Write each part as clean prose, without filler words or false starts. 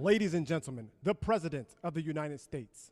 ladies and gentlemen, the President of the United States.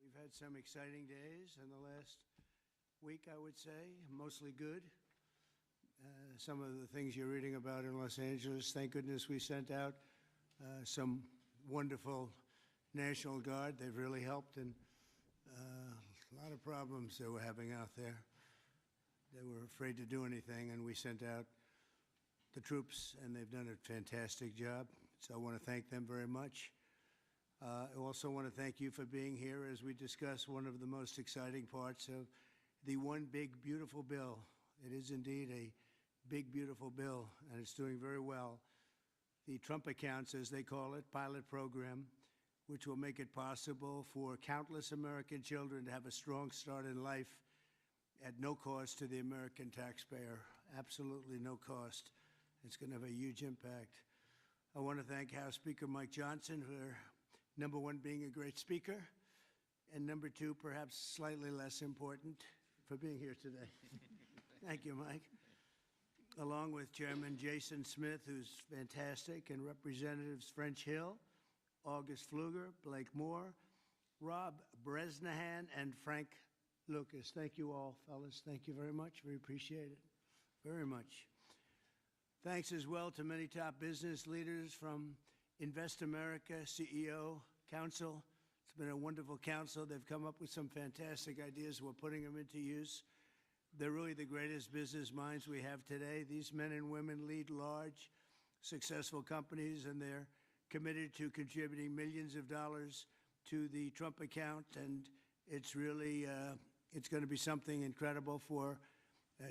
We've had some exciting days in the last week, I would say, mostly good. Some of the things you're reading about in Los Angeles, thank goodness we sent out some wonderful National Guard. They've really helped in a lot of problems they were having out there. They were afraid to do anything, and we sent out the troops, and they've done a fantastic job. So I want to thank them very much. I also want to thank you for being here as we discuss one of the most exciting parts of the One Big Beautiful Bill. It is indeed a big, beautiful bill, and it's doing very well. The Trump Accounts, as they call it, pilot program, which will make it possible for countless American children to have a strong start in life at no cost to the American taxpayer. Absolutely no cost. It's going to have a huge impact. I want to thank House Speaker Mike Johnson for number one, being a great speaker, and number two, perhaps slightly less important, for being here today. Thank you, Mike. Along with Chairman Jason Smith, who's fantastic, and Representatives French Hill, August Pfluger, Blake Moore, Rob Bresnahan, and Frank Lucas. Thank you all, fellas. Thank you very much. We appreciate it very much. Thanks as well to many top business leaders from Invest America, CEO, Council. It's been a wonderful council. They've come up with some fantastic ideas. We're putting them into use. They're really the greatest business minds we have today. These men and women lead large, successful companies, and they're committed to contributing millions of dollars to the Trump account. And it's really, it's going to be something incredible for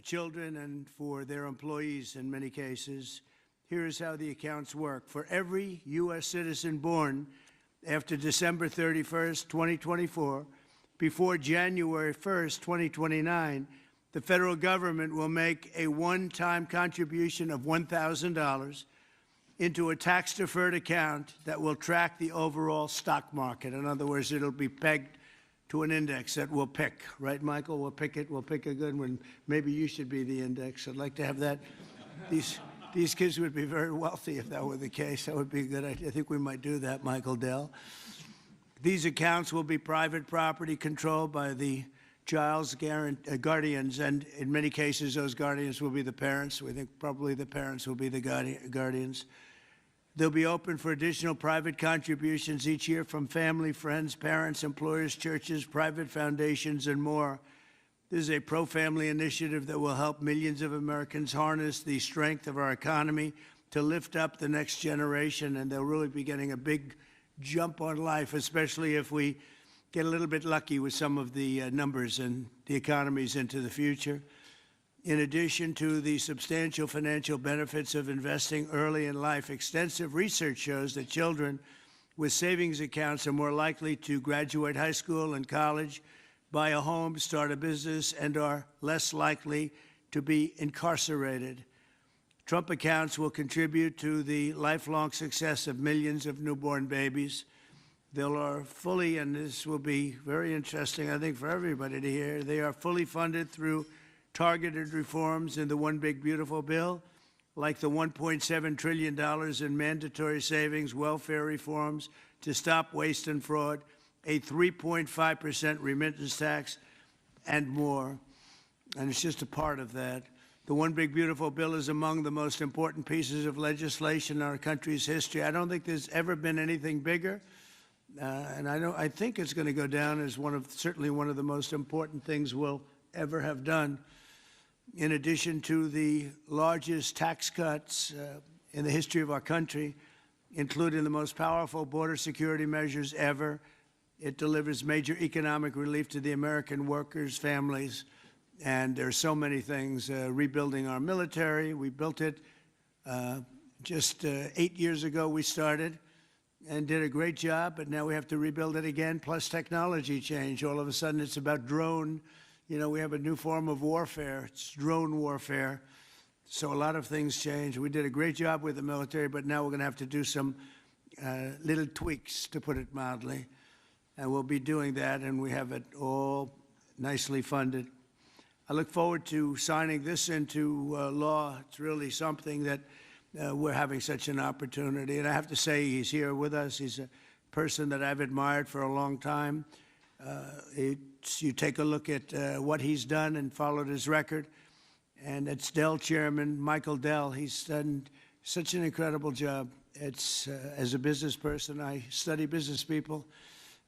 children and for their employees in many cases. Here's how the accounts work. For every U.S. citizen born after December 31st, 2024, before January 1st, 2029, the federal government will make a one-time contribution of $1,000 into a tax-deferred account that will track the overall stock market. In other words, it'll be pegged to an index that we'll pick. Right, Michael? We'll pick it. We'll pick a good one. Maybe you should be the index. I'd like to have that. These kids would be very wealthy if that were the case. That would be a good idea. I think we might do that, Michael Dell. These accounts will be private property controlled by the child's guardians, and in many cases, those guardians will be the parents. We think probably the parents will be the guardians. They'll be open for additional private contributions each year from family, friends, parents, employers, churches, private foundations, and more. This is a pro-family initiative that will help millions of Americans harness the strength of our economy to lift up the next generation, and they'll really be getting a big jump on life, especially if we get a little bit lucky with some of the numbers and the economies into the future. In addition to the substantial financial benefits of investing early in life, extensive research shows that children with savings accounts are more likely to graduate high school and college, buy a home, start a business, and are less likely to be incarcerated. Trump accounts will contribute to the lifelong success of millions of newborn babies. They are fully, and this will be very interesting, I think, for everybody to hear, they are fully funded through targeted reforms in the One Big Beautiful Bill, like the $1.7 trillion in mandatory savings, welfare reforms to stop waste and fraud, a 3.5% remittance tax, and more. And it's just a part of that. The One Big Beautiful Bill is among the most important pieces of legislation in our country's history. I don't think there's ever been anything bigger. And I think it's going to go down as certainly one of the most important things we'll ever have done. in addition to the largest tax cuts in the history of our country, including the most powerful border security measures ever. It delivers major economic relief to the American workers' families. And there are so many things. Rebuilding our military, we built it just 8 years ago. We started and did a great job, but now we have to rebuild it again, plus technology change. All of a sudden, it's about drone. You know, we have a new form of warfare. It's drone warfare. So a lot of things change. We did a great job with the military, but now we're going to have to do some little tweaks, to put it mildly. And we'll be doing that, and we have it all nicely funded. I look forward to signing this into law. It's really something that we're having such an opportunity. And I have to say, he's here with us. He's a person that I've admired for a long time. You take a look at what he's done and followed his record. And it's Dell chairman, Michael Dell. He's done such an incredible job. It's, as a business person, I study business people,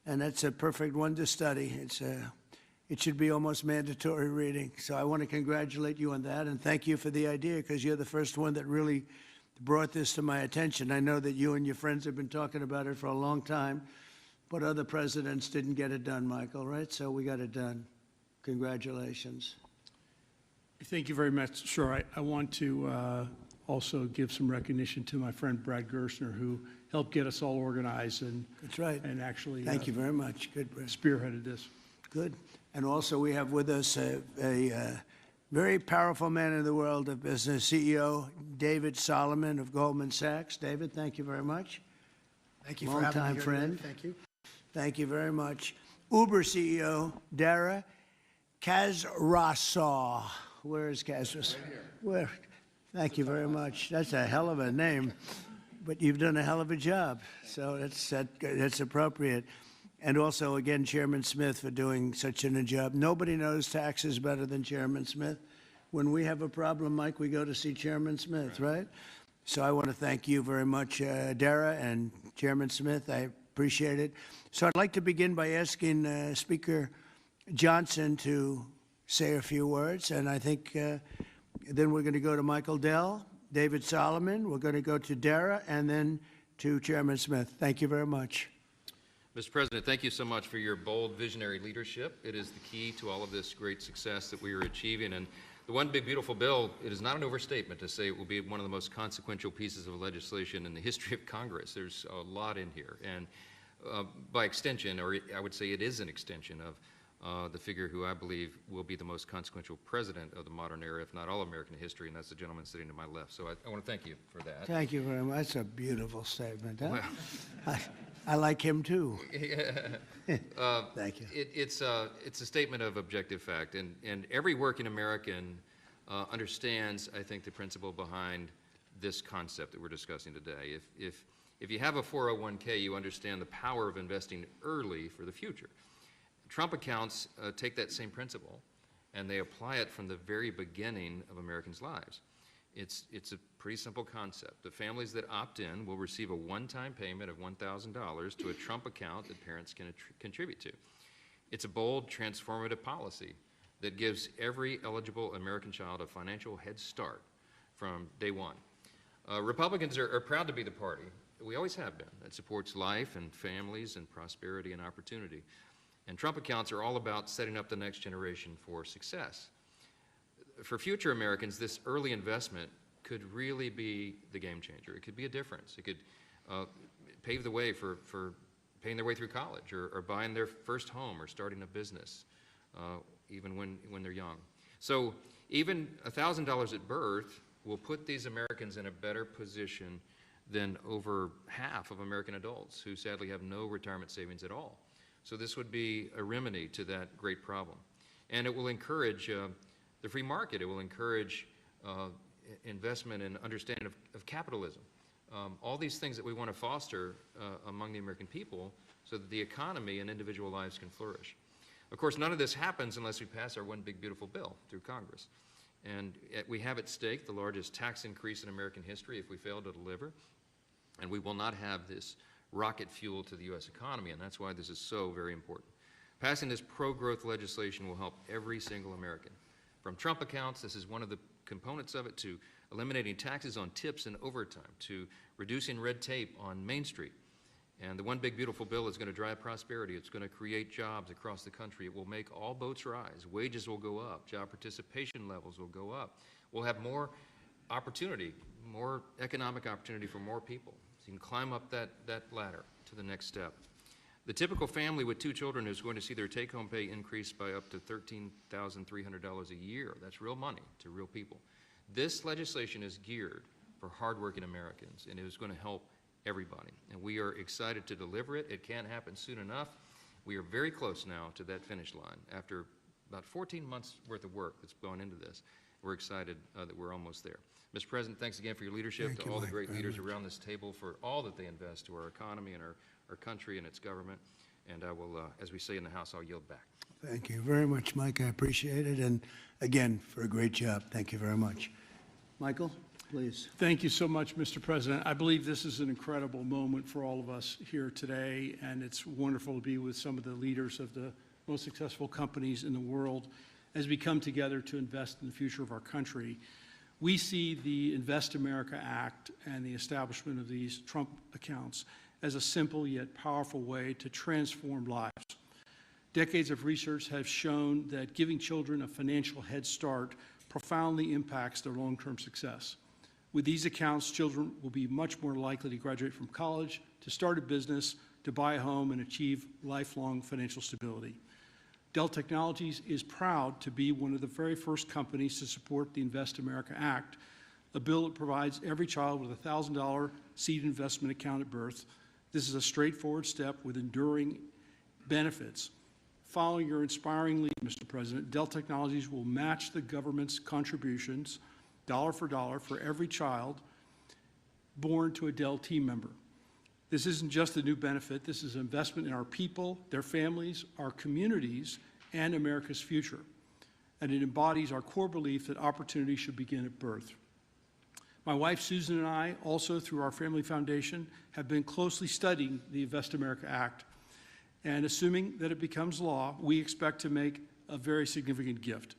and that's a perfect one to study. It should be almost mandatory reading. So I want to congratulate you on that, and thank you for the idea, because you're the first one that really brought this to my attention. I know that you and your friends have been talking about it for a long time, but other presidents didn't get it done, Michael, right? So we got it done. Congratulations. Thank you very much. Sure. I want to also give some recognition to my friend Brad Gerstner, who helped get us all organized and that's right. And actually thank you very much. Good, Brad. Spearheaded this. Good. And also we have with us a very powerful man in the world of business, CEO David Solomon of Goldman Sachs. David, thank you very much. Thank you for having me here friend. today. Thank you. Thank you very much. Uber CEO Dara Khosrowshahi. Where is Khosrowshahi? Right here. Where? Thank you very much. That's a hell of a name, but you've done a hell of a job. So that's appropriate. And also, again, Chairman Smith for doing such a job. Nobody knows taxes better than Chairman Smith. When we have a problem, Mike, we go to see Chairman Smith, right? So I want to thank you very much, Dara and Chairman Smith. I appreciate it. So I'd like to begin by asking Speaker Johnson to say a few words, and I think then we're going to go to Michael Dell, David Solomon, we're going to go to Dara, and then to Chairman Smith. Thank you very much. Mr. President, thank you so much for your bold, visionary leadership. It is the key to all of this great success that we are achieving. And the One Big Beautiful Bill, it is not an overstatement to say it will be one of the most consequential pieces of legislation in the history of Congress. There's a lot in here. And by extension, or I would say it is an extension of the figure who I believe will be the most consequential president of the modern era, if not all American history, and that's the gentleman sitting to my left. So I want to thank you for that. Thank you very much. That's a beautiful statement. Huh? Well, I like him too. Thank you. It's a statement of objective fact, and every working American understands, I think, the principle behind this concept that we're discussing today. If you have a 401k, you understand the power of investing early for the future. Trump accounts take that same principle, and they apply it from the very beginning of Americans' lives. It's a pretty simple concept. The families that opt in will receive a one-time payment of $1,000 to a Trump account that parents can contribute to. It's a bold, transformative policy that gives every eligible American child a financial head start from day one. Republicans are proud to be the party, we always have been, that supports life and families and prosperity and opportunity. And Trump accounts are all about setting up the next generation for success. For future Americans, this early investment could really be the game changer. It could be a difference. It could pave the way for paying their way through college or buying their first home or starting a business, even when they're young. So even $1,000 at birth will put these Americans in a better position than over half of American adults who sadly have no retirement savings at all. So this would be a remedy to that great problem. And it will encourage the free market. It will encourage investment and understanding of capitalism. All these things that we want to foster among the American people so that the economy and individual lives can flourish. Of course, none of this happens unless we pass our One Big Beautiful Bill through Congress. And we have at stake the largest tax increase in American history if we fail to deliver. And we will not have this rocket fuel to the U.S. economy, and that's why this is so very important. Passing this pro-growth legislation will help every single American, from Trump accounts, this is one of the components of it, to eliminating taxes on tips and overtime, to reducing red tape on Main Street. And the One Big Beautiful Bill is going to drive prosperity. It's going to create jobs across the country. It will make all boats rise. Wages will go up. Job participation levels will go up. We'll have more opportunity, more economic opportunity for more people. So you can climb up that ladder to the next step. The typical family with 2 children is going to see their take-home pay increase by up to $13,300 a year. That's real money to real people. This legislation is geared for hardworking Americans, and it is going to help everybody. And we are excited to deliver it. It can't happen soon enough. We are very close now to that finish line. After about 14 months worth of work that's gone into this, we're excited that we're almost there. Mr. President, thanks again for your leadership, to all the great leaders around this table for all that they invest to our economy and our country and its government. And I will, as we say in the House, I'll yield back. Thank you very much, Mike. I appreciate it. And again, for a great job. Thank you very much. Michael, please. Thank you so much, Mr. President. I believe this is an incredible moment for all of us here today, and it's wonderful to be with some of the leaders of the most successful companies in the world as we come together to invest in the future of our country. We see the Invest America Act and the establishment of these Trump accounts as a simple yet powerful way to transform lives. Decades of research have shown that giving children a financial head start profoundly impacts their long-term success. With these accounts, children will be much more likely to graduate from college, to start a business, to buy a home, and achieve lifelong financial stability. Dell Technologies is proud to be one of the very first companies to support the Invest America Act, a bill that provides every child with a $1,000 seed investment account at birth. This is a straightforward step with enduring benefits. Following your inspiring lead, Mr. President, Dell Technologies will match the government's contributions, dollar for every child born to a Dell team member. This isn't just a new benefit. This is an investment in our people, their families, our communities, and America's future. And it embodies our core belief that opportunity should begin at birth. My wife, Susan, and I, also through our family foundation, have been closely studying the Invest America Act. And assuming that it becomes law, we expect to make a very significant gift.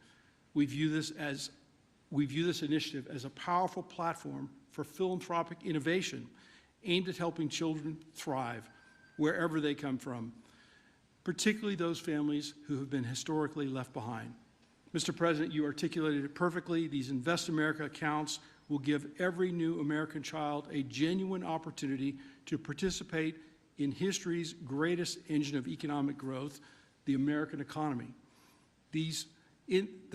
We view this initiative as a powerful platform for philanthropic innovation aimed at helping children thrive wherever they come from, particularly those families who have been historically left behind. Mr. President, you articulated it perfectly. These Invest America accounts will give every new American child a genuine opportunity to participate in history's greatest engine of economic growth, the American economy. The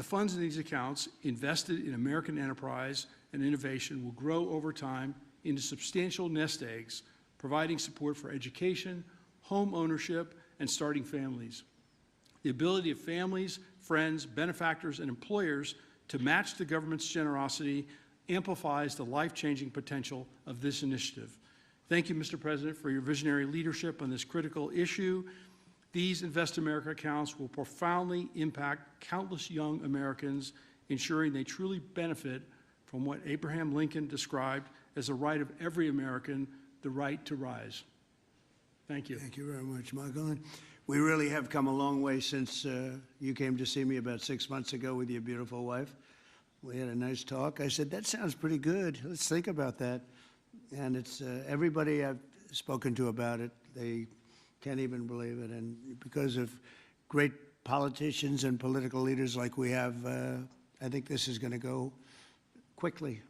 funds in these accounts invested in American enterprise and innovation will grow over time into substantial nest eggs, providing support for education, home ownership, and starting families. The ability of families, friends, benefactors, and employers to match the government's generosity amplifies the life-changing potential of this initiative. Thank you, Mr. President, for your visionary leadership on this critical issue. These Invest America accounts will profoundly impact countless young Americans, ensuring they truly benefit from what Abraham Lincoln described as the right of every American, the right to rise. Thank you. Thank you very much, Michael. And we really have come a long way since you came to see me about 6 months ago with your beautiful wife. We had a nice talk. I said, that sounds pretty good. Let's think about that. And it's everybody I've spoken to about it, they can't even believe it. And because of great politicians and political leaders like we have, I think this is going to go quickly,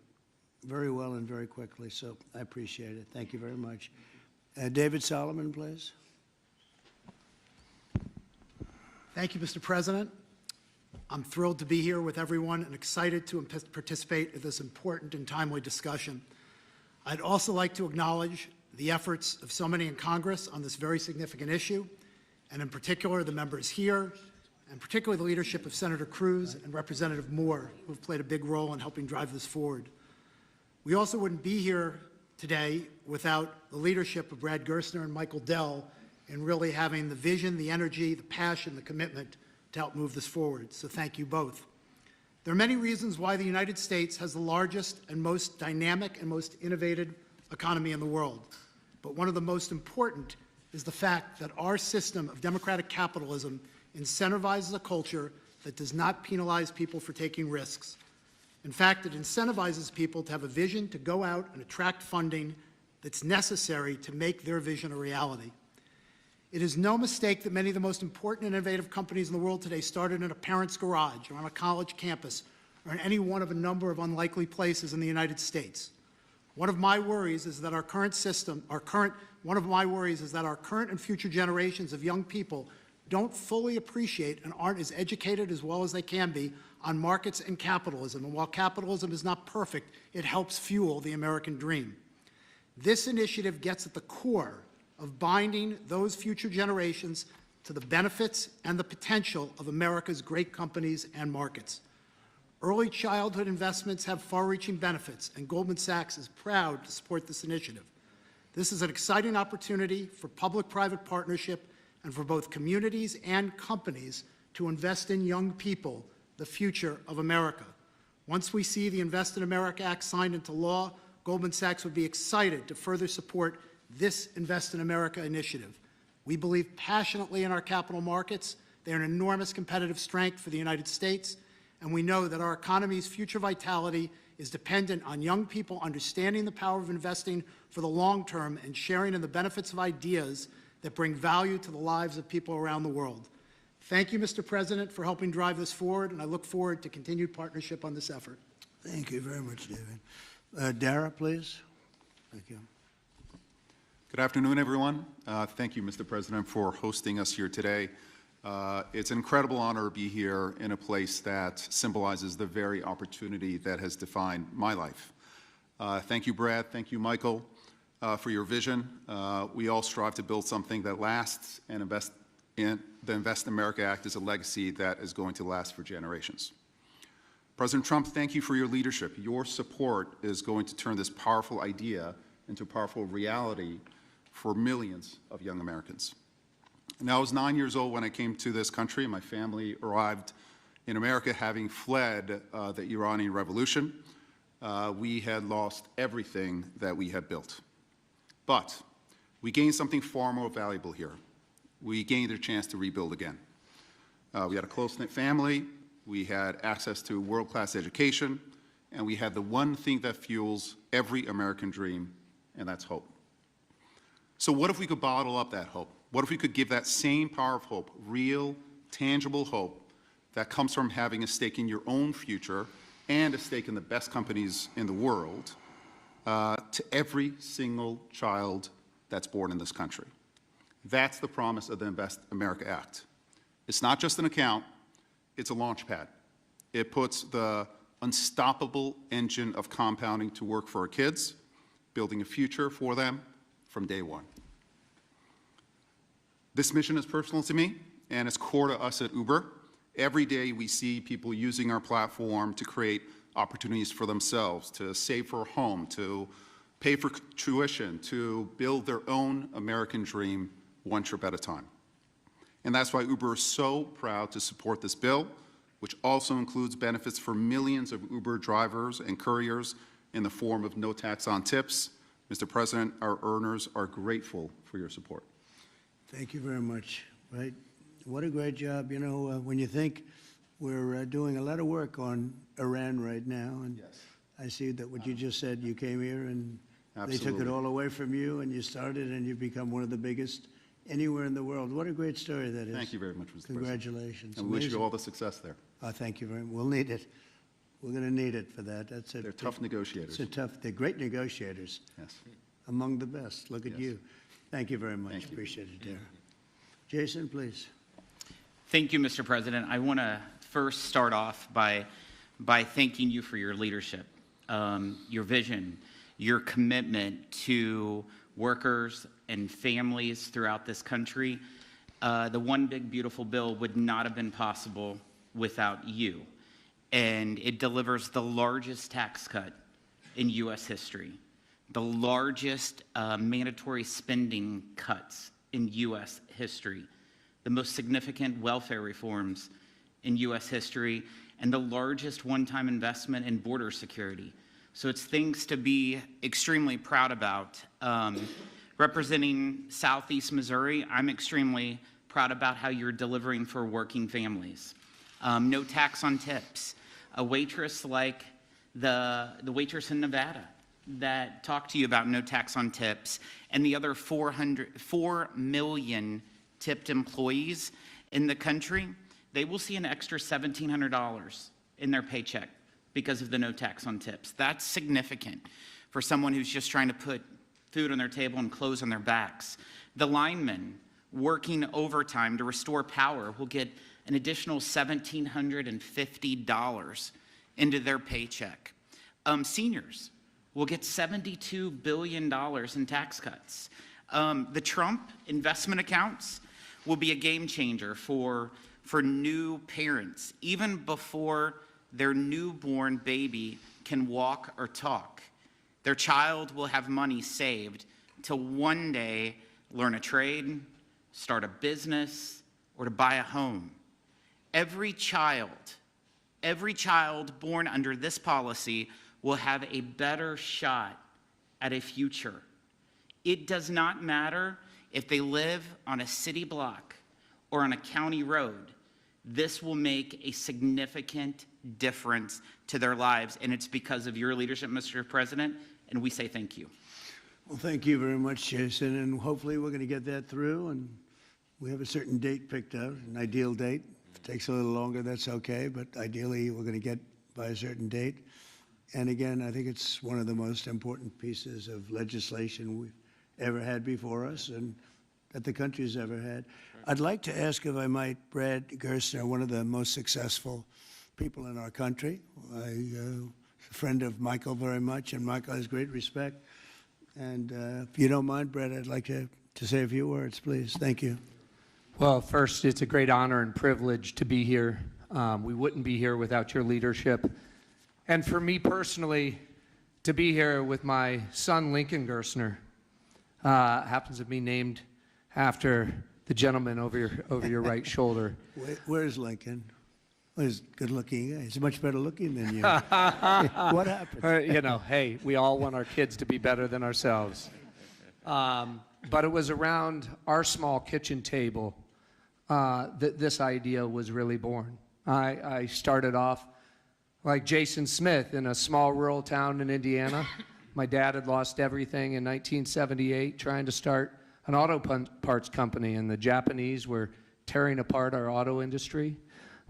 very well and very quickly. So I appreciate it. Thank you very much. David Solomon, please. Thank you, Mr. President. I'm thrilled to be here with everyone and excited to participate in this important and timely discussion. I'd also like to acknowledge the efforts of so many in Congress on this very significant issue, and in particular the members here, and particularly the leadership of Senator Cruz and Representative Moore, who have played a big role in helping drive this forward. We also wouldn't be here today without the leadership of Brad Gerstner and Michael Dell in really having the vision, the energy, the passion, the commitment to help move this forward. So thank you both. There are many reasons why the United States has the largest and most dynamic and most innovative economy in the world. But one of the most important is the fact that our system of democratic capitalism incentivizes a culture that does not penalize people for taking risks. In fact, it incentivizes people to have a vision to go out and attract funding that's necessary to make their vision a reality. It is no mistake that many of the most important and innovative companies in the world today started in a parent's garage or on a college campus or in any one of a number of unlikely places in the United States. One of my worries is that our current and future generations of young people don't fully appreciate and aren't as educated as well as they can be on markets and capitalism. And while capitalism is not perfect, it helps fuel the American dream. This initiative gets at the core of binding those future generations to the benefits and the potential of America's great companies and markets. Early childhood investments have far-reaching benefits, and Goldman Sachs is proud to support this initiative. This is an exciting opportunity for public-private partnership and for both communities and companies to invest in young people, the future of America. Once we see the Invest in America Act signed into law, Goldman Sachs would be excited to further support this Invest in America initiative. We believe passionately in our capital markets. They are an enormous competitive strength for the United States, and we know that our economy's future vitality is dependent on young people understanding the power of investing for the long term and sharing in the benefits of ideas that bring value to the lives of people around the world. Thank you, Mr. President, for helping drive this forward, and I look forward to continued partnership on this effort. Thank you very much, David. Dara, please. Thank you. Good afternoon, everyone. Thank you, Mr. President, for hosting us here today. It's an incredible honor to be here in a place that symbolizes the very opportunity that has defined my life. Thank you, Brad. Thank you, Michael, for your vision. We all strive to build something that lasts, and the Invest in America Act is a legacy that is going to last for generations. President Trump, thank you for your leadership. Your support is going to turn this powerful idea into a powerful reality for millions of young Americans. Now, I was 9 years old when I came to this country. My family arrived in America having fled the Iranian Revolution. We had lost everything that we had built. But we gained something far more valuable here. We gained a chance to rebuild again. We had a close-knit family, we had access to world-class education, and we had the one thing that fuels every American dream, and that's hope. So what if we could bottle up that hope? What if we could give that same power of hope, real, tangible hope, that comes from having a stake in your own future and a stake in the best companies in the world, to every single child that's born in this country? That's the promise of the Invest America Act. It's not just an account, it's a launch pad. It puts the unstoppable engine of compounding to work for our kids, building a future for them from day one. This mission is personal to me, and it's core to us at Uber. Every day we see people using our platform to create opportunities for themselves, to save for a home, to pay for tuition, to build their own American dream one trip at a time. And that's why Uber is so proud to support this bill, which also includes benefits for millions of Uber drivers and couriers in the form of no tax on tips. Mr. President, our earners are grateful for your support. Thank you very much. Right? What a great job. You know, when you think we're doing a lot of work on Iran right now, and Yes. I see that what you just said, you came here and Absolutely. they took it all away from you, and you started, and you've become one of the biggest anywhere in the world. What a great story that is. Thank you very much, Mr. President. Congratulations. And we wish you Amazing. all the success there. Thank you very much. We'll need it. We're going to need it for that. That's it. They're tough negotiators. They're great negotiators. Yes. Among the best. Look at Yes. you. Thank you very much. Thank you. Appreciate it, Dara. Jason, please. Thank you, Mr. President. I want to first start off by thanking you for your leadership, your vision, your commitment to workers and families throughout this country. The One Big Beautiful Bill would not have been possible without you. And it delivers the largest tax cut in U.S. history, the largest mandatory spending cuts in U.S. history, the most significant welfare reforms in U.S. history, and the largest one-time investment in border security. So it's things to be extremely proud about. Representing Southeast Missouri, I'm extremely proud about how you're delivering for working families. no tax on tips. A waitress like the waitress in Nevada that talked to you about no tax on tips, and the other 4 million tipped employees in the country, they will see an extra $1,700 in their paycheck because of the no tax on tips. That's significant for someone who's just trying to put food on their table and clothes on their backs. The linemen working overtime to restore power will get an additional $1,750 into their paycheck. Seniors will get $72 billion in tax cuts. The Trump investment accounts will be a game changer for new parents, even before their newborn baby can walk or talk. Their child will have money saved to one day learn a trade, start a business, or to buy a home. Every child born under this policy will have a better shot at a future. It does not matter if they live on a city block or on a county road. This will make a significant difference to their lives, and it's because of your leadership, Mr. President, and we say thank you. Well, thank you very much, Jason, and hopefully we're going to get that through, and we have a certain date picked out, an ideal date. If it takes a little longer, that's okay, but ideally we're going to get by a certain date. And again, I think it's one of the most important pieces of legislation we've ever had before us and that the country's ever had. I'd like to ask, if I might, Brad Gerstner, one of the most successful people in our country. I'm a friend of Michael very much, and Michael has great respect. And if you don't mind, Brad, I'd like to say a few words, please. Thank you. Well, first, it's a great honor and privilege to be here. We wouldn't be here without your leadership. And for me personally, to be here with my son, Lincoln Gerstner, happens to be named after the gentleman over your right shoulder. Where's Lincoln? Well, he's good looking. He's much better looking than you. What happened? You know, hey, we all want our kids to be better than ourselves. But it was around our small kitchen table that this idea was really born. I started off like Jason Smith in a small rural town in Indiana. My dad had lost everything in 1978 trying to start an auto parts company, and the Japanese were tearing apart our auto industry.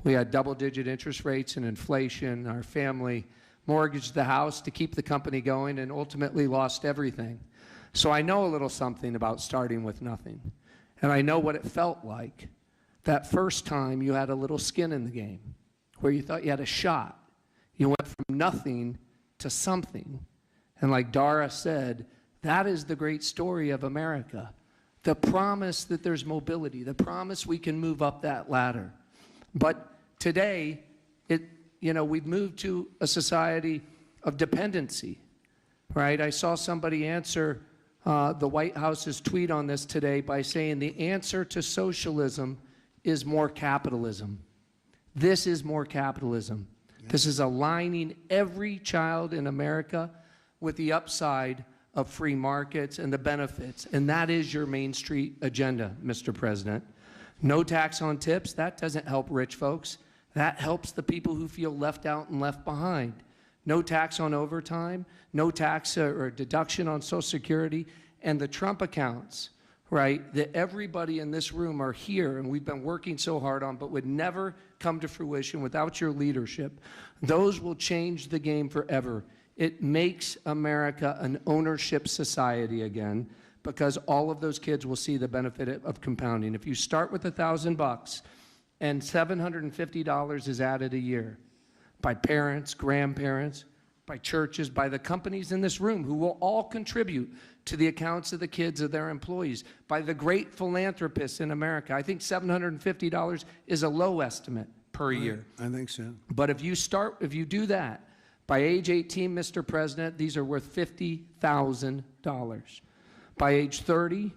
We had double-digit interest rates and inflation. Our family mortgaged the house to keep the company going and ultimately lost everything. So I know a little something about starting with nothing. And I know what it felt like that first time you had a little skin in the game, where you thought you had a shot. You went from nothing to something. And like Dara said, that is the great story of America. The promise that there's mobility, the promise we can move up that ladder. But today, we've moved to a society of dependency, right? I saw somebody answer the White House's tweet on this today by saying the answer to socialism is more capitalism. This is more capitalism. Yeah. This is aligning every child in America with the upside of free markets and the benefits. And that is your Main Street agenda, Mr. President. No tax on tips, that doesn't help rich folks. That helps the people who feel left out and left behind. No tax on overtime, no tax or deduction on Social Security, and the Trump accounts, right, that everybody in this room are here and we've been working so hard on, but would never come to fruition without your leadership. Those will change the game forever. It makes America an ownership society again, because all of those kids will see the benefit of compounding. If you start with $1,000 and $750 is added a year by parents, grandparents, by churches, by the companies in this room who will all contribute to the accounts of the kids of their employees, by the great philanthropists in America. I think $750 is a low estimate per year. I think so. But if you do that, by age 18, Mr. President, these are worth $50,000. By age 30,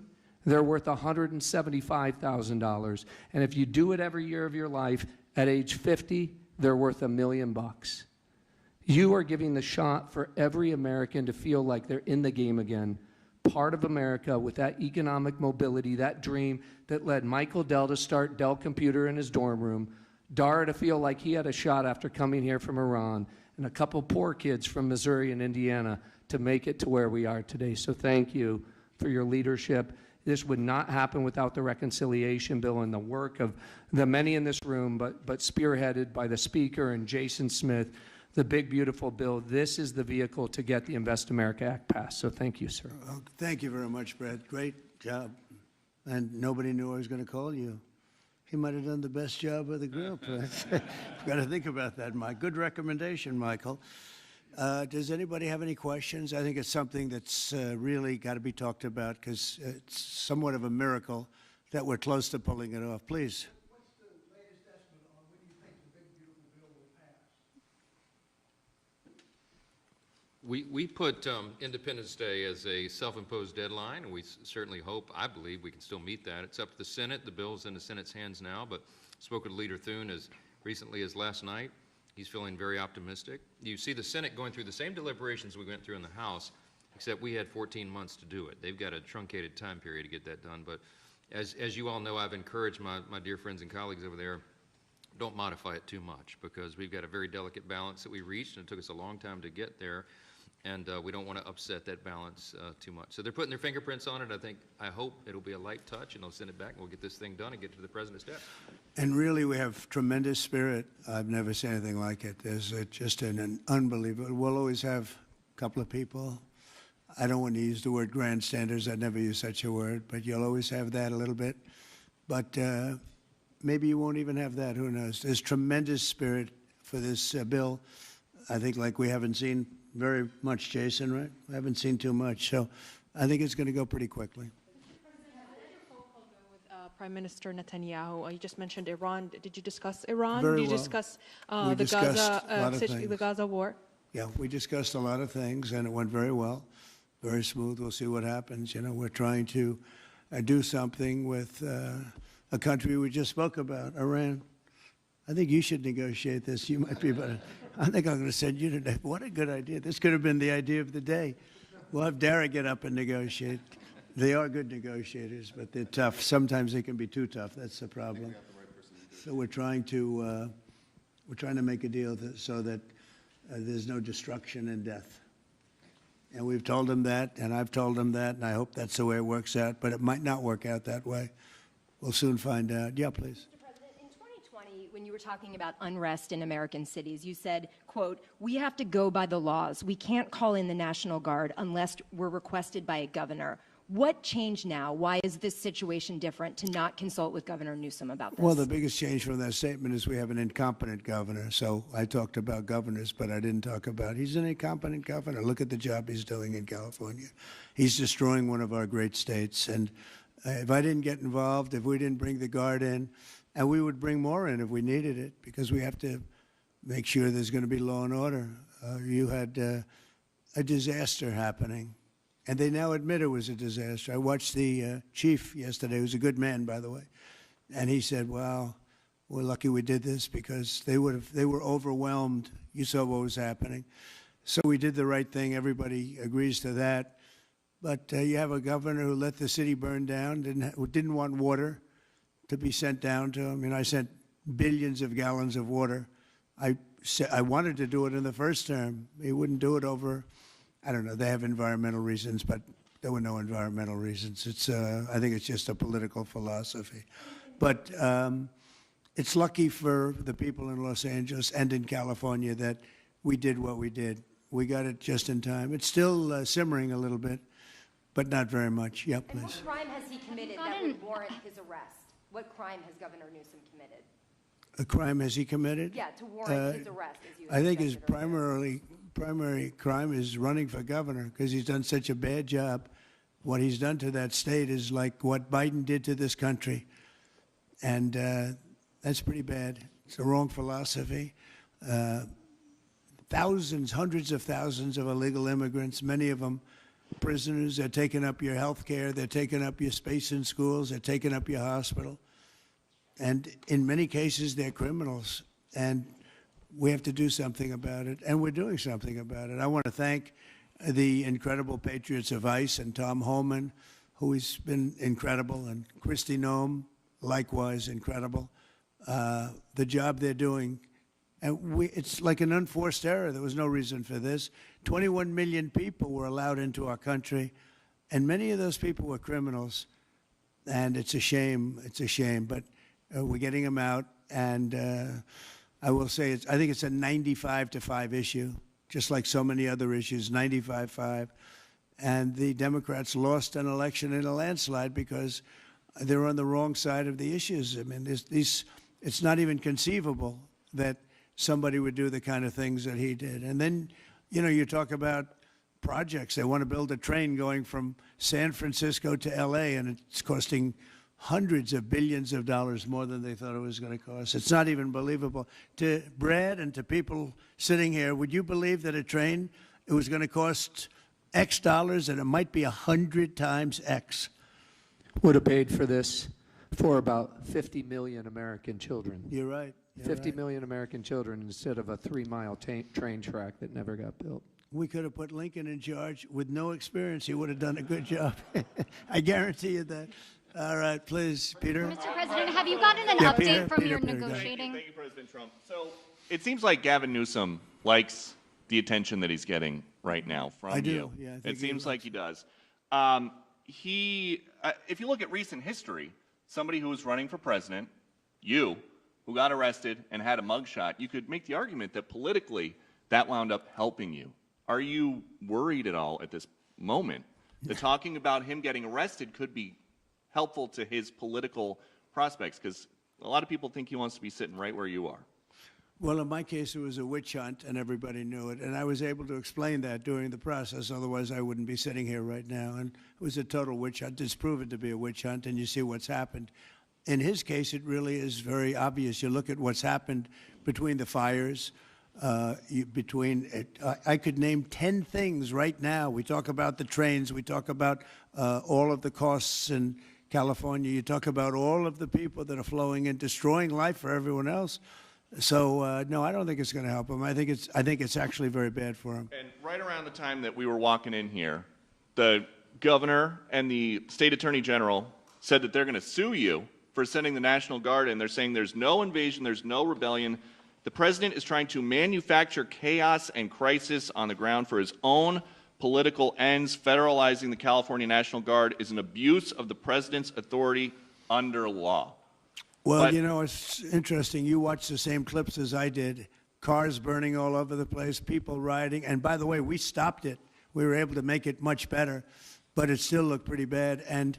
they're worth $175,000. And if you do it every year of your life, at age 50, they're worth $1 million. You are giving the shot for every American to feel like they're in the game again, part of America with that economic mobility, that dream that led Michael Dell to start Dell Computer in his dorm room, Dara to feel like he had a shot after coming here from Iran, and a couple poor kids from Missouri and Indiana to make it to where we are today. So thank you for your leadership. This would not happen without the reconciliation bill and the work of the many in this room, but spearheaded by the Speaker and Jason Smith, the big, beautiful bill. This is the vehicle to get the Invest America Act passed. So thank you, sir. Well, thank you very much, Brett. Great job. And nobody knew I was going to call you. He might have done the best job of the group. Got to think about that, Mike. Good recommendation, Michael. Does anybody have any questions? I think it's something that's really got to be talked about because it's somewhat of a miracle that we're close to pulling it off. Please. What's the latest estimate on when you think the big, beautiful bill will pass? We put Independence Day as a self-imposed deadline, and we certainly hope, I believe, we can still meet that. It's up to the Senate. The bill's in the Senate's hands now, but spoke with Leader Thune as recently as last night. He's feeling very optimistic. You see the Senate going through the same deliberations we went through in the House, except we had 14 months to do it. They've got a truncated time period to get that done. But as you all know, I've encouraged my dear friends and colleagues over there, don't modify it too much, because we've got a very delicate balance that we reached, and it took us a long time to get there. And we don't want to upset that balance too much. So they're putting their fingerprints on it. I hope it'll be a light touch, and they'll send it back, and we'll get this thing done and get to the President's desk. And really, we have tremendous spirit. I've never seen anything like it. There's just an unbelievable. We'll always have a couple of people. I don't want to use the word grandstanders. I'd never use such a word, but you'll always have that a little bit. But maybe you won't even have that. Who knows? There's tremendous spirit for this bill. I think like we haven't seen very much, Jason, right? We haven't seen too much. So I think it's going to go pretty quickly. Prime Minister Netanyahu, you just mentioned Iran. Did you discuss Iran? Very Did you well. discuss We the discussed a lot of Gaza, things. the Gaza war? Yeah, we discussed a lot of things, and it went very well, very smooth. We'll see what happens. You know, we're trying to do something with a country we just spoke about, Iran. I think you should negotiate this. You might be better. I think I'm going to send you today. What a good idea. This could have been the idea of the day. We'll have Dara get up and negotiate. They are good negotiators, but they're tough. Sometimes they can be too tough. That's the problem. So we're trying to make a deal so that there's no destruction and death. And we've told them that, and I've told them that, and I hope that's the way it works out. But it might not work out that way. We'll soon find out. Yeah, please. When you were talking about unrest in American cities, you said, quote, "We have to go by the laws. We can't call in the National Guard unless we're requested by a governor." What changed now? Why is this situation different to not consult with Governor Newsom about this? Well, the biggest change from that statement is we have an incompetent governor. So I talked about governors, but I didn't talk about he's an incompetent governor. Look at the job he's doing in California. He's destroying one of our great states. And if I didn't get involved, if we didn't bring the Guard in, and we would bring more in if we needed it, because we have to make sure there's going to be law and order. You had a disaster happening, and they now admit it was a disaster. I watched the chief yesterday, who's a good man, by the way, and he said, "Wow, we're lucky we did this because they were overwhelmed. You saw what was happening." So we did the right thing. Everybody agrees to that. But you have a governor who let the city burn down, didn't want water to be sent down to him. I sent billions of gallons of water. I wanted to do it in the first term. He wouldn't do it over, I don't know, they have environmental reasons, but there were no environmental reasons. I think it's just a political philosophy. But it's lucky for the people in Los Angeles and in California that we did what we did. We got it just in time. It's still simmering a little bit, but not very much. Yeah, please. And what crime has he committed that would warrant his arrest? What crime has Governor Newsom committed? A crime has he committed? Yeah, to warrant his arrest, as you I think his suggested earlier. primary crime is running for governor because he's done such a bad job. What he's done to that state is like what Biden did to this country. And that's pretty bad. It's the wrong philosophy. Thousands, hundreds of thousands of illegal immigrants, many of them prisoners. They're taking up your health care. They're taking up your space in schools. They're taking up your hospital. And in many cases, they're criminals. And we have to do something about it. And we're doing something about it. I want to thank the incredible patriots of ICE and Tom Homan, who has been incredible, and Kristi Noem, likewise incredible. the job they're doing. And it's like an unforced error. There was no reason for this. 21 million people were allowed into our country, and many of those people were criminals. And it's a shame. It's a shame. But we're getting them out. And I will say, I think it's a 95-5 issue, just like so many other issues, 95-5. And the Democrats lost an election in a landslide because they're on the wrong side of the issues. I mean, it's not even conceivable that somebody would do the kind of things that he did. And then, you know, you talk about projects. They want to build a train going from San Francisco to L.A., and it's costing hundreds of billions of dollars more than they thought it was going to cost. It's not even believable. To Brad and to people sitting here, would you believe that a train, it was going to cost X dollars and it might be 100 times X? Would have paid for this for about 50 million American children. You're right. 50 million American children instead of a 3-mile train track that never got built. We could have put Lincoln in charge with no experience. He would have done a good job. I guarantee you that. All right, please, Peter. Mr. President, have you gotten an update from your negotiating? Thank you, President Trump. So it seems like Gavin Newsom likes the attention that he's getting right now from you. I do. Yeah, I think it seems like he does. If you look at recent history, somebody who was running for president, you, who got arrested and had a mugshot, you could make the argument that politically that wound up helping you. Are you worried at all at this moment that talking about him getting arrested could be helpful to his political prospects? Because a lot of people think he wants to be sitting right where you are. Well, in my case, it was a witch hunt, and everybody knew it. And I was able to explain that during the process. Otherwise, I wouldn't be sitting here right now. And it was a total witch hunt. It's proven to be a witch hunt, and you see what's happened. In his case, it really is very obvious. You look at what's happened between the fires, I could name 10 things right now. We talk about the trains. We talk about all of the costs in California. You talk about all of the people that are flowing in, destroying life for everyone else. So no, I don't think it's going to help him. I think it's actually very bad for him. And right around the time that we were walking in here, the governor and the state attorney general said that they're going to sue you for sending the National Guard in. They're saying there's no invasion, there's no rebellion. The president is trying to manufacture chaos and crisis on the ground for his own political ends. Federalizing the California National Guard is an abuse of the president's authority under law. Well, you know, it's interesting. You watched the same clips as I did. Cars burning all over the place, people rioting. And by the way, we stopped it. We were able to make it much better, but it still looked pretty bad. And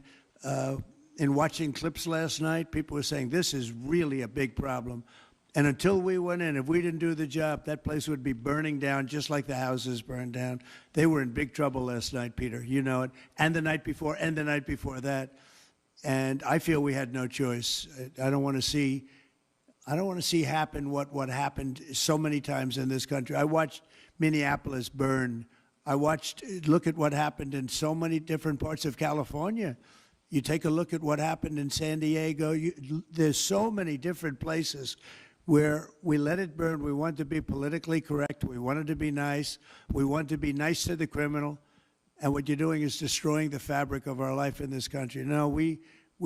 in watching clips last night, people were saying this is really a big problem. And until we went in, if we didn't do the job, that place would be burning down just like the houses burned down. They were in big trouble last night, Peter. You know it. And the night before, and the night before that. And I feel we had no choice. I don't want to see happen what happened so many times in this country. I watched Minneapolis burn. Look at what happened in so many different parts of California. You take a look at what happened in San Diego. There's so many different places where we let it burn. We want to be politically correct. We wanted to be nice. We want to be nice to the criminal. And what you're doing is destroying the fabric of our life in this country. No, we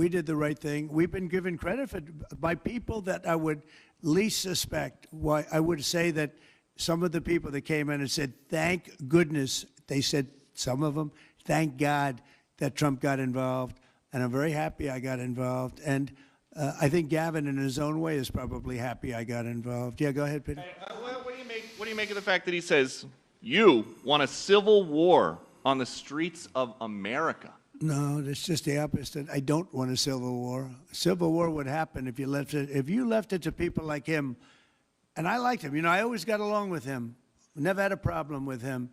did the right thing. We've been given credit by people that I would least suspect. Why I would say that some of the people that came in and said, thank goodness, they said, some of them, thank God that Trump got involved. And I'm very happy I got involved. And I think Gavin, in his own way, is probably happy I got involved. Yeah, go ahead, Peter. What do you make of the fact that he says, you want a civil war on the streets of America? No, it's just the opposite. I don't want a civil war. A civil war would happen if you left it to people like him. And I liked him. You know, I always got along with him. Never had a problem with him.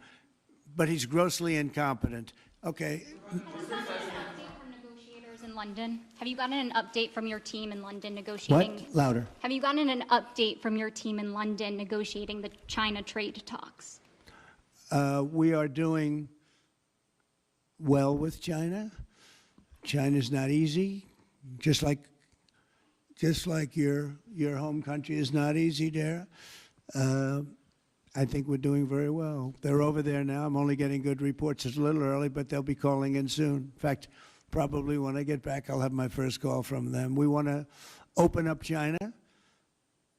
But he's grossly incompetent. Okay. London. Have you gotten an update from your team in London negotiating? What? Louder. Have you gotten an update from your team in London negotiating the China trade talks? We are doing well with China. China's not easy, just like your home country is not easy, Dara. I think we're doing very well. They're over there now. I'm only getting good reports. It's a little early, but they'll be calling in soon. In fact, probably when I get back, I'll have my first call from them. We want to open up China.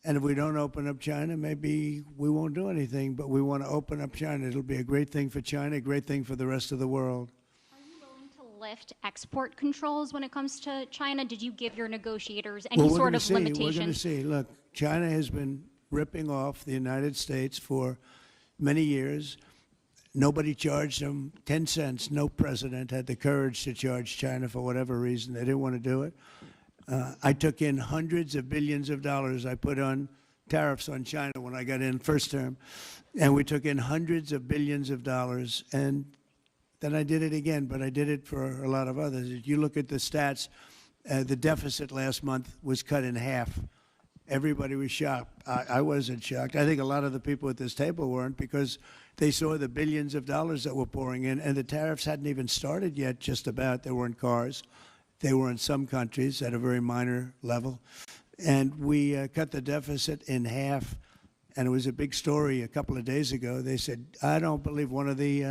And if we don't open up China, maybe we won't do anything, but we want to open up China. It'll be a great thing for China, a great thing for the rest of the world. Are you willing to lift export controls when it comes to China? Did you give your negotiators any sort of limitations? We're going to see. Look, China has been ripping off the United States for many years. Nobody charged them 10 cents. No president had the courage to charge China for whatever reason. They didn't want to do it. I took in hundreds of billions of dollars. I put on tariffs on China when I got in first term, and we took in hundreds of billions of dollars. And then I did it again, but I did it for a lot of others. If you look at the stats, the deficit last month was cut in half. Everybody was shocked. I wasn't shocked. I think a lot of the people at this table weren't, because they saw the billions of dollars that were pouring in, and the tariffs hadn't even started yet, just about. They were in cars. They were in some countries at a very minor level. And we cut the deficit in half, and it was a big story a couple of days ago. They said, I don't believe, one of the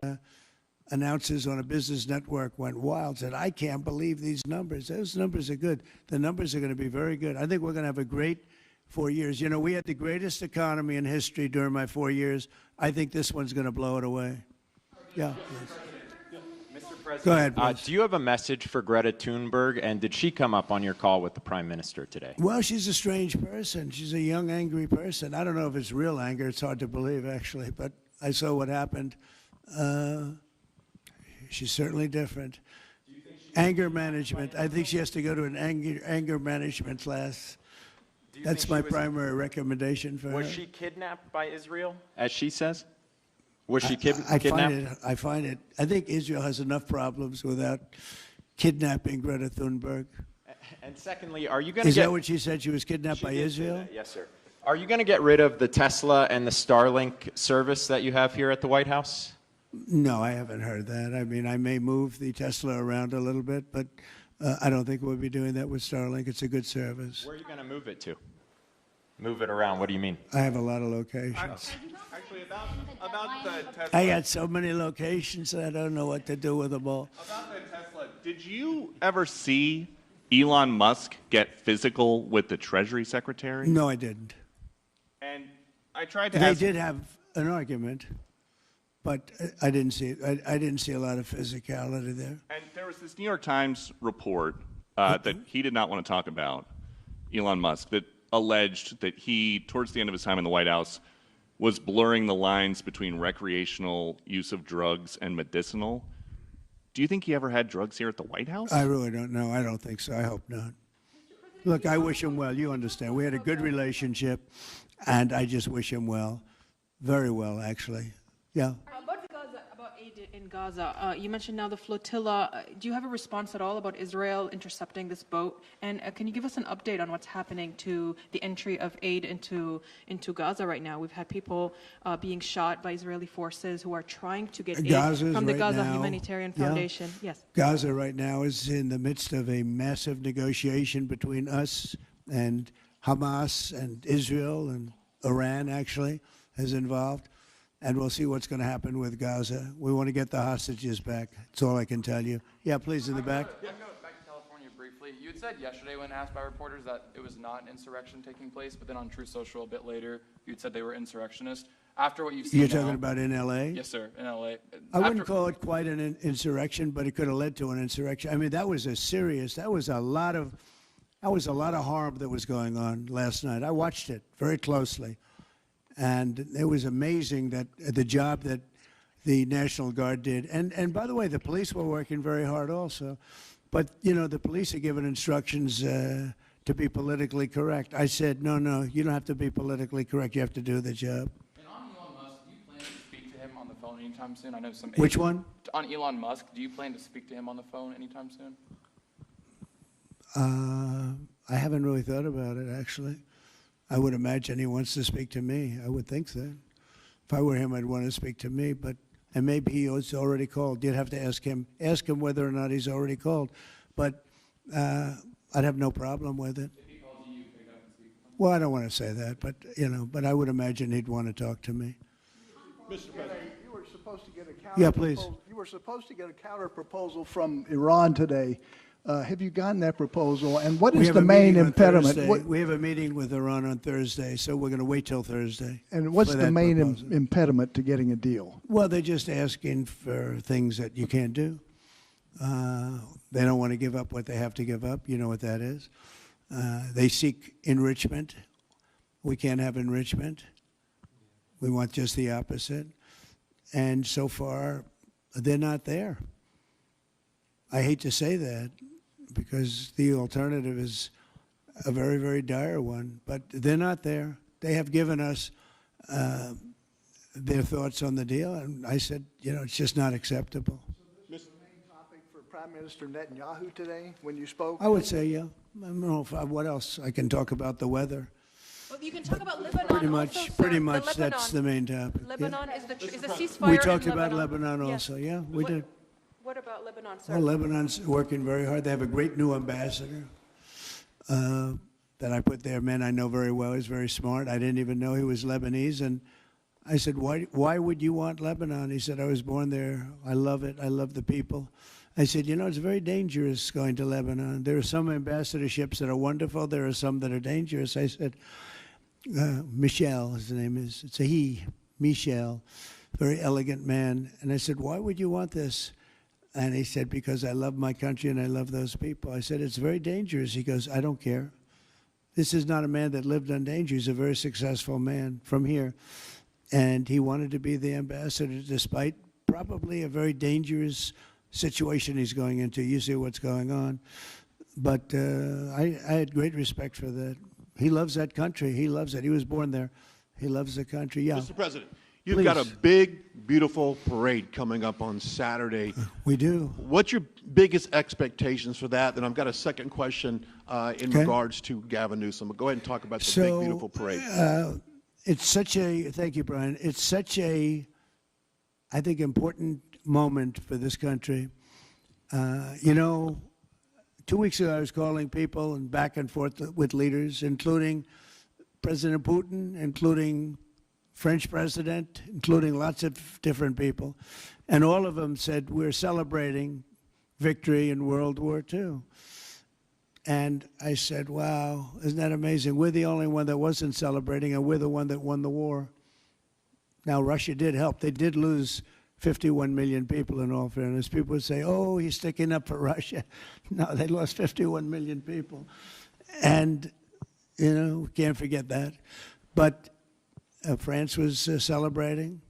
announcers on a business network went wild, said, I can't believe these numbers. Those numbers are good. The numbers are going to be very good. I think we're going to have a great 4 years. You know, we had the greatest economy in history during my 4 years. I think this one's going to blow it away. Yeah, please. Mr. President, go ahead, please. Do you have a message for Greta Thunberg, and did she come up on your call with the Prime Minister today? Well, she's a strange person. She's a young, angry person. I don't know if it's real anger. It's hard to believe, actually, but I saw what happened. She's certainly different. Anger management. I think she has to go to an anger management class. That's my primary recommendation for her. Was she kidnapped by Israel, as she says? Was she kidnapped? I find it. I think Israel has enough problems without kidnapping Greta Thunberg. And secondly, are you going to Is that what she said? She was kidnapped by Israel? Yes, sir. Are you going to get rid of the Tesla and the Starlink service that you have here at the White House? No, I haven't heard that. I mean, I may move the Tesla around a little bit, but I don't think we'll be doing that with Starlink. It's a good service. Where are you going to move it to? Move it around. What do you mean? I have a lot of locations. Actually, about the Tesla. I got so many locations that I don't know what to do with them all. About the Tesla, did you ever see Elon Musk get physical with the Treasury Secretary? No, I didn't. And I tried to They ask... did have an argument, but I didn't see it. I didn't see a lot of physicality there. And there was this New York Times report that he did not want to talk about, Elon Musk, that alleged that he, towards the end of his time in the White House, was blurring the lines between recreational use of drugs and medicinal. Do you think he ever had drugs here at the White House? I really don't know. I don't think so. I hope not. Look, I wish him well. You understand. We had a good relationship, and I just wish him well. Very well, actually. Yeah. About aid in Gaza, you mentioned now the flotilla. Do you have a response at all about Israel intercepting this boat? And can you give us an update on what's happening to the entry of aid into Gaza right now? We've had people being shot by Israeli forces who are trying to get aid from the Gaza Humanitarian Foundation. Yes. Gaza right now is in the midst of a massive negotiation between us and Hamas and Israel, and Iran actually is involved. And we'll see what's going to happen with Gaza. We want to get the hostages back. That's all I can tell you. Yeah, please, in the back. I'm going back to California briefly. You had said yesterday when asked by reporters that it was not an insurrection taking place, but then on True Social a bit later, you had said they were insurrectionists. After what you've seen You're talking about in L.A.? Yes, sir, in L.A. I wouldn't call it quite an insurrection, but it could have led to an insurrection. I mean, that was a lot of harm that was going on last night. I watched it very closely. And it was amazing that the job that the National Guard did. And by the way, the police were working very hard also. But, you know, the police are given instructions to be politically correct. I said, no, you don't have to be politically correct. You have to do the job. And on Elon Musk, do you plan to speak to him on the phone anytime soon? I know some. Which one? On Elon Musk, do you plan to speak to him on the phone anytime soon? I haven't really thought about it, actually. I would imagine he wants to speak to me. I would think that. If I were him, I'd want to speak to me. And maybe he was already called. You'd have to ask him whether or not he's already called. But I'd have no problem with it. If he calls you, pick up and speak to him. Well, I don't want to say that, but I would imagine he'd want to talk to me. Mr. President, you were supposed to get a counter. Yeah, please. You were supposed to get a counter proposal from Iran today Have you gotten that proposal? And what We is have the a main meeting on impediment? Thursday. We have a meeting with Iran on Thursday, so we're going to wait till Thursday. And what's for the that main proposal. impediment to getting a deal? Well, they're just asking for things that you can't do. They don't want to give up what they have to give up. You know what that is. They seek enrichment. We can't have enrichment. We want just the opposite. And so far, they're not there. I hate to say that because the alternative is a very, very dire one, but they're not there. They have given us their thoughts on the deal, and I said, you know, it's just not acceptable. This is the main topic for Prime Minister Netanyahu today when you spoke? I would say, yeah. I don't know what else. I can talk about the weather. Well, you can talk about Lebanon. Pretty much, that's the main topic. Lebanon is the ceasefire. We in talked about Lebanon. Lebanon also, yeah, we did. What about Lebanon, sir? Well, Lebanon's working very hard. They have a great new ambassador that I put there. Man, I know very well. He's very smart. I didn't even know he was Lebanese. And I said, why would you want Lebanon? He said, I was born there. I love it. I love the people. I said, you know, it's very dangerous going to Lebanon. There are some ambassadorships that are wonderful. There are some that are dangerous. I said, Michel, his name is. It's a he, Michel, very elegant man. And I said, why would you want this? And he said, because I love my country and I love those people. I said, it's very dangerous. He goes, I don't care. This is not a man that lived on danger. He's a very successful man from here. And he wanted to be the ambassador despite probably a very dangerous situation he's going into. You see what's going on. But I had great respect for that. He loves that country. He loves it. He was born there. He loves the country. Yeah. Mr. President, you've got a big, beautiful parade coming up on Saturday. We do. What's your biggest expectations for that? And I've got a second question in regards to Gavin Newsom. Go ahead and talk about the big, beautiful parade. It's such a, thank you, Brian. It's such a, I think, important moment for this country. You know, 2 weeks ago, I was calling people and back and forth with leaders, including President Putin, including French president, including lots of different people. And all of them said, we're celebrating victory in World War II. And I said, wow, isn't that amazing? We're the only one that wasn't celebrating, and we're the one that won the war. Now, Russia did help. They did lose 51 million people, in all fairness. People would say, oh, he's sticking up for Russia. No, they lost 51 million people. And, you know, can't forget that. But France was celebrating.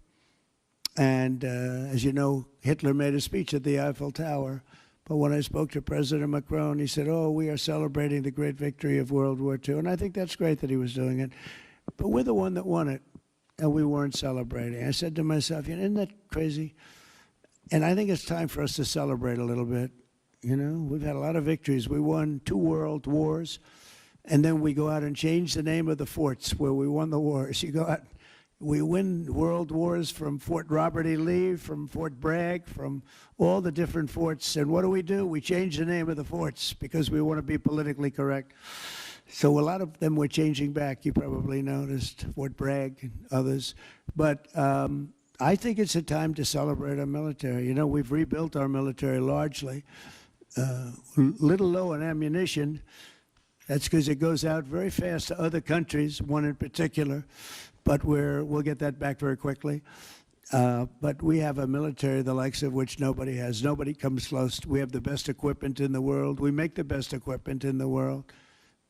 And, as you know, Hitler made a speech at the Eiffel Tower. But when I spoke to President Macron, he said, oh, we are celebrating the great victory of World War II. And I think that's great that he was doing it. But we're the one that won it, and we weren't celebrating. I said to myself, you know, isn't that crazy? And I think it's time for us to celebrate a little bit. You know, we've had a lot of victories. We won 2 world wars, and then we go out and change the name of the forts where we won the wars. You go out, we win world wars from Fort Robert E. Lee, from Fort Bragg, from all the different forts. And what do? We change the name of the forts because we want to be politically correct. So a lot of them were changing back. You probably noticed Fort Bragg and others. But I think it's a time to celebrate our military. You know, we've rebuilt our military largely. Little low on ammunition. That's because it goes out very fast to other countries, one in particular. But we'll get that back very quickly. But we have a military the likes of which nobody has. Nobody comes close. We have the best equipment in the world. We make the best equipment in the world.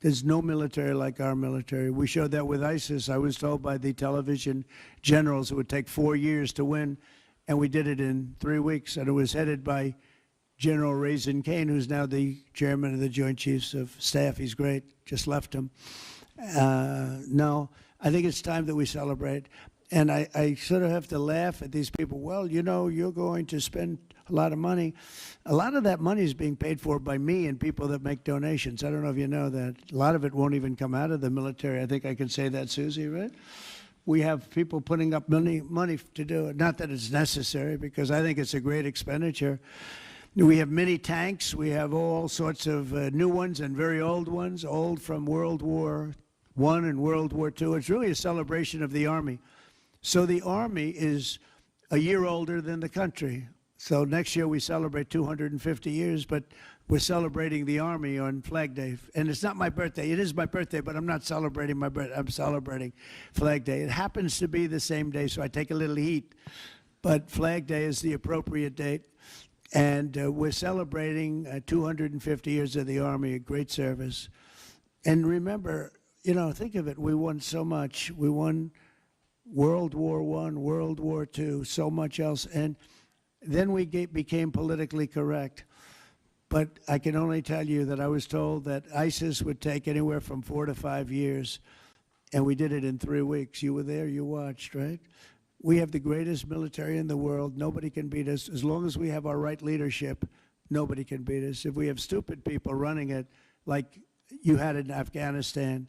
There's no military like our military. We showed that with ISIS. I was told by the television generals it would take 4 years to win, and we did it in 3 weeks. And it was headed by General Raisin Kane, who's now the chairman of the Joint Chiefs of Staff. He's great. Just left him. No, I think it's time that we celebrate. And I sort of have to laugh at these people. Well, you know, you're going to spend a lot of money. A lot of that money is being paid for by me and people that make donations. I don't know if you know that. A lot of it won't even come out of the military. I think I can say that, Susie, right? We have people putting up money to do it. Not that it's necessary, because I think it's a great expenditure. We have many tanks. We have all sorts of new ones and very old ones, old from World War I and World War II. It's really a celebration of the Army. So the Army is a year older than the country. So next year we celebrate 250 years, but we're celebrating the Army on Flag Day. And it's not my birthday. It is my birthday, but I'm not celebrating my birthday. I'm celebrating Flag Day. It happens to be the same day, so I take a little heat. But Flag Day is the appropriate date. And we're celebrating 250 years of the Army, a great service. And remember, you know, think of it. We won so much. We won World War I, World War II, so much else. And then we became politically correct. But I can only tell you that I was told that ISIS would take anywhere from 4 to 5 years, and we did it in 3 weeks. You were there, you watched, right? We have the greatest military in the world. Nobody can beat us. As long as we have our right leadership, nobody can beat us. If we have stupid people running it, like you had in Afghanistan,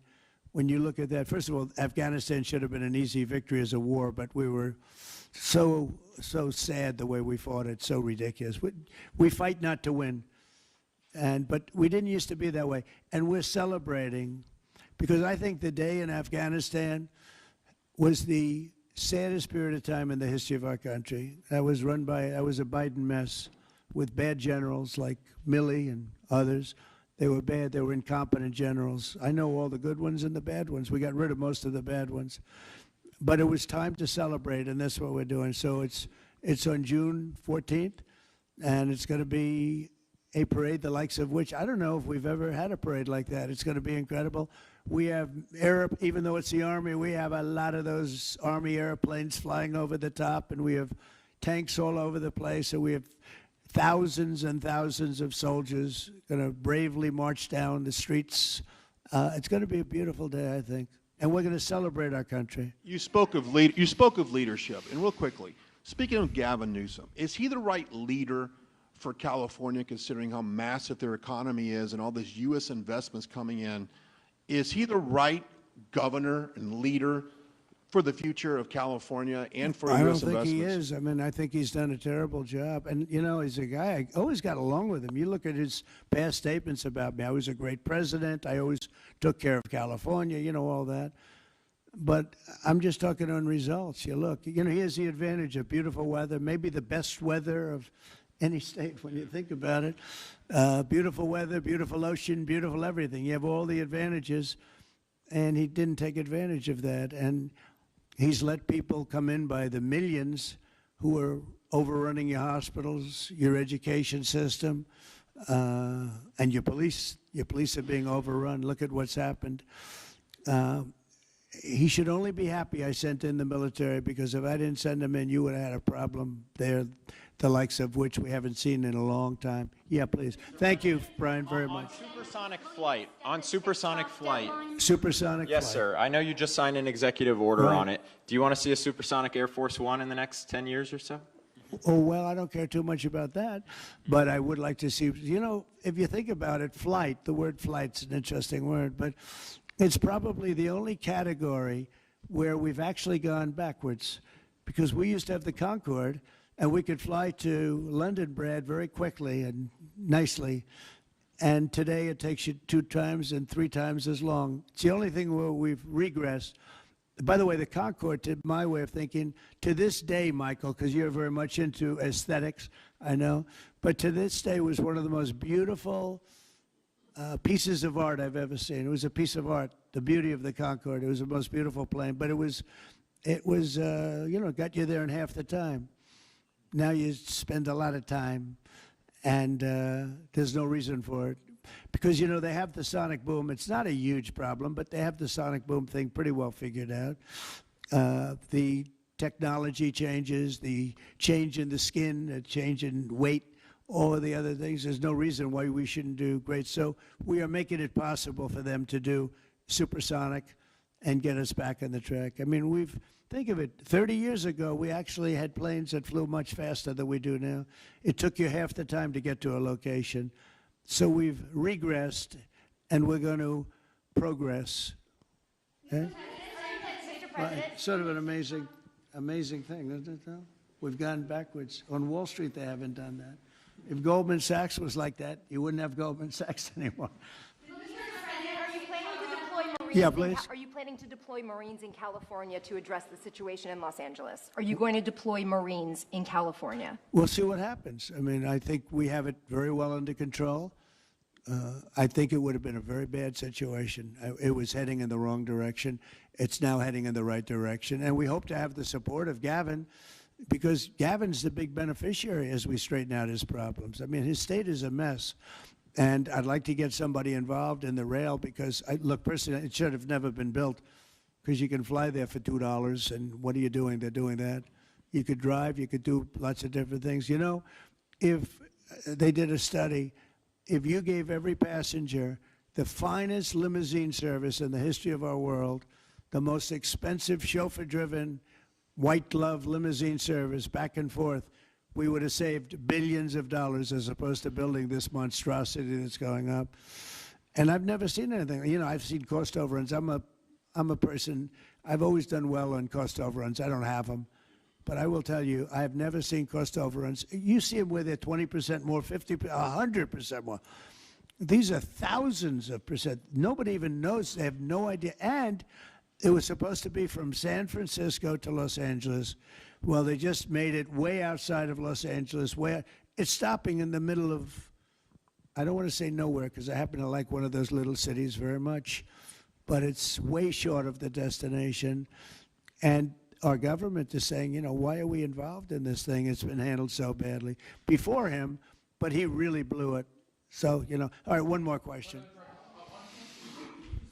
when you look at that, first of all, Afghanistan should have been an easy victory as a war, but we were so sad the way we fought it, so ridiculous. We fight not to win. But we didn't used to be that way. And we're celebrating, because I think the day in Afghanistan was the saddest period of time in the history of our country. That was a Biden mess with bad generals like Milley and others. They were bad. They were incompetent generals. I know all the good ones and the bad ones. We got rid of most of the bad ones. But it was time to celebrate, and that's what we're doing. So it's on June 14th, and it's going to be a parade the likes of which I don't know if we've ever had a parade like that. It's going to be incredible. We have even though it's the Army, we have a lot of those Army airplanes flying over the top, and we have tanks all over the place, and we have thousands and thousands of soldiers going to bravely march down the streets. It's going to be a beautiful day, I think, and we're going to celebrate our country. You spoke of leadership, and real quickly, speaking of Gavin Newsom, is he the right leader for California, considering how massive their economy is and all these U.S. investments coming in? Is he the right governor and leader for the future of California and for U.S. investments? I don't think he is. I mean, I think he's done a terrible job. And, you know, he's a guy, I always got along with him. You look at his past statements about me. I was a great president. I always took care of California, you know, all that. But I'm just talking on results. You look, you know, he has the advantage of beautiful weather, maybe the best weather of any state when you think about it. Beautiful weather, beautiful ocean, beautiful everything. You have all the advantages, and he didn't take advantage of that. And he's let people come in by the millions who are overrunning your hospitals, your education system, and your police. Your police are being overrun. Look at what's happened. He should only be happy I sent in the military, because if I didn't send them in, you would have had a problem there, the likes of which we haven't seen in a long time. Yeah, please. Thank you, Brian, very much. On supersonic flight. Supersonic Yes, flight. sir. I know you just signed an executive order on it. Do you want to see a supersonic Air Force One in the next 10 years or so? Oh, well, I don't care too much about that, but I would like to see, you know, if you think about it, flight, the word flight's an interesting word, but it's probably the only category where we've actually gone backwards, because we used to have the Concorde, and we could fly to London, Brad, very quickly and nicely. And today it takes you 2 times and 3 times as long. It's the only thing where we've regressed. By the way, the Concorde, to my way of thinking, to this day, Michael, because you're very much into aesthetics, I know, but to this day was one of the most beautiful pieces of art I've ever seen. It was a piece of art, the beauty of the Concorde. It was the most beautiful plane, but it was you know, got you there in half the time. Now you spend a lot of time, and there's no reason for it. Because, you know, they have the sonic boom. It's not a huge problem, but they have the sonic boom thing pretty well figured out. The technology changes, the change in the skin, the change in weight, all of the other things. There's no reason why we shouldn't do great. So we are making it possible for them to do supersonic and get us back on the track. I mean, think of it, 30 years ago, we actually had planes that flew much faster than we do now. It took you half the time to get to a location. So we've regressed, and we're going to progress. Okay? Right. Sort of an amazing thing, isn't it, though? We've gone backwards. On Wall Street, they haven't done that. If Goldman Sachs was like that, you wouldn't have Goldman Sachs anymore. Yeah, please. Are you planning to deploy Marines in California to address the situation in Los Angeles? Are you going to deploy Marines in California? We'll see what happens. I mean, I think we have it very well under control. I think it would have been a very bad situation. It was heading in the wrong direction. It's now heading in the right direction. And we hope to have the support of Gavin, because Gavin's the big beneficiary as we straighten out his problems. I mean, his state is a mess. And I'd like to get somebody involved in the rail because, look, personally, it should have never been built because you can fly there for $2. And what are you doing? They're doing that. You could drive. You could do lots of different things. You know, if they did a study, if you gave every passenger the finest limousine service in the history of our world, the most expensive chauffeur-driven, white-glove limousine service back and forth, we would have saved billions of dollars as opposed to building this monstrosity that's going up. And I've never seen anything. You know, I've seen cost overruns. I'm a person, I've always done well on cost overruns. I don't have them. But I will tell you, I have never seen cost overruns. You see them where they're 20% more, 50%, 100% more. These are thousands of percent. Nobody even knows. They have no idea. And it was supposed to be from San Francisco to Los Angeles. Well, they just made it way outside of Los Angeles. Where it's stopping in the middle of, I don't want to say nowhere because I happen to like one of those little cities very much, but it's way short of the destination. And our government is saying, you know, why are we involved in this thing? It's been handled so badly before him, but he really blew it. So, you know, all right, one more question.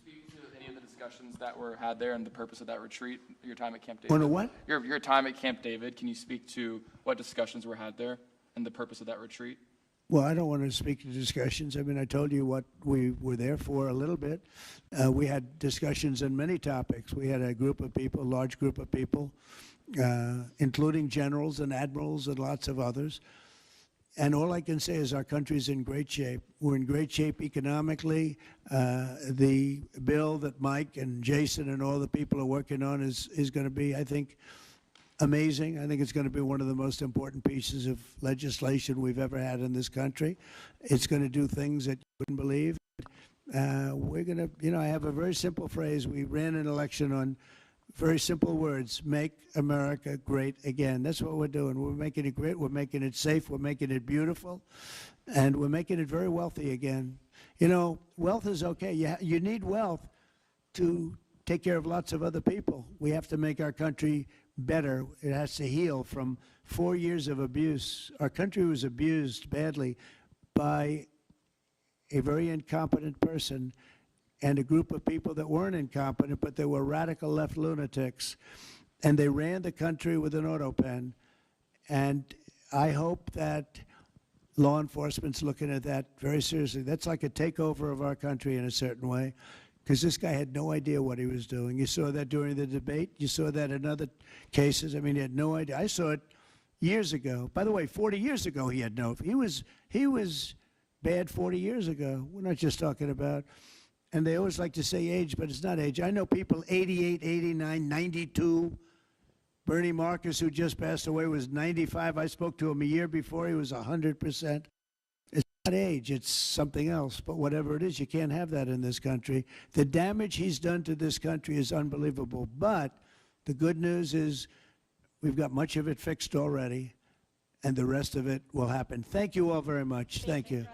Speak to any of the discussions that were had there and the purpose of that retreat, your time at Camp David. On a what? Your time at Camp David. Can you speak to what discussions were had there and the purpose of that retreat? Well, I don't want to speak to discussions. I mean, I told you what we were there for a little bit. We had discussions on many topics. We had a group of people, a large group of people, including generals and admirals and lots of others. And all I can say is our country's in great shape. We're in great shape economically. The bill that Mike and Jason and all the people are working on is going to be, I think, amazing. I think it's going to be one of the most important pieces of legislation we've ever had in this country. It's going to do things that you wouldn't believe. We're going to, you know, I have a very simple phrase. We ran an election on very simple words: make America great again. That's what we're doing. We're making it great. We're making it safe. We're making it beautiful. And we're making it very wealthy again. You know, wealth is okay. You need wealth to take care of lots of other people. We have to make our country better. It has to heal from 4 years of abuse. Our country was abused badly by a very incompetent person and a group of people that weren't incompetent, but they were radical left lunatics. And they ran the country with an auto pen. And I hope that law enforcement's looking at that very seriously. That's like a takeover of our country in a certain way, because this guy had no idea what he was doing. You saw that during the debate. You saw that in other cases. I mean, he had no idea. I saw it years ago. By the way, 40 years ago, he had no. He was bad 40 years ago. We're not just talking about. And they always like to say age, but it's not age. I know people 88, 89, 92. Bernie Marcus, who just passed away, was 95. I spoke to him a year before. He was 100%. It's not age. It's something else. But whatever it is, you can't have that in this country. The damage he's done to this country is unbelievable. But the good news is we've got much of it fixed already, and the rest of it will happen. Thank you all very much. Thank you.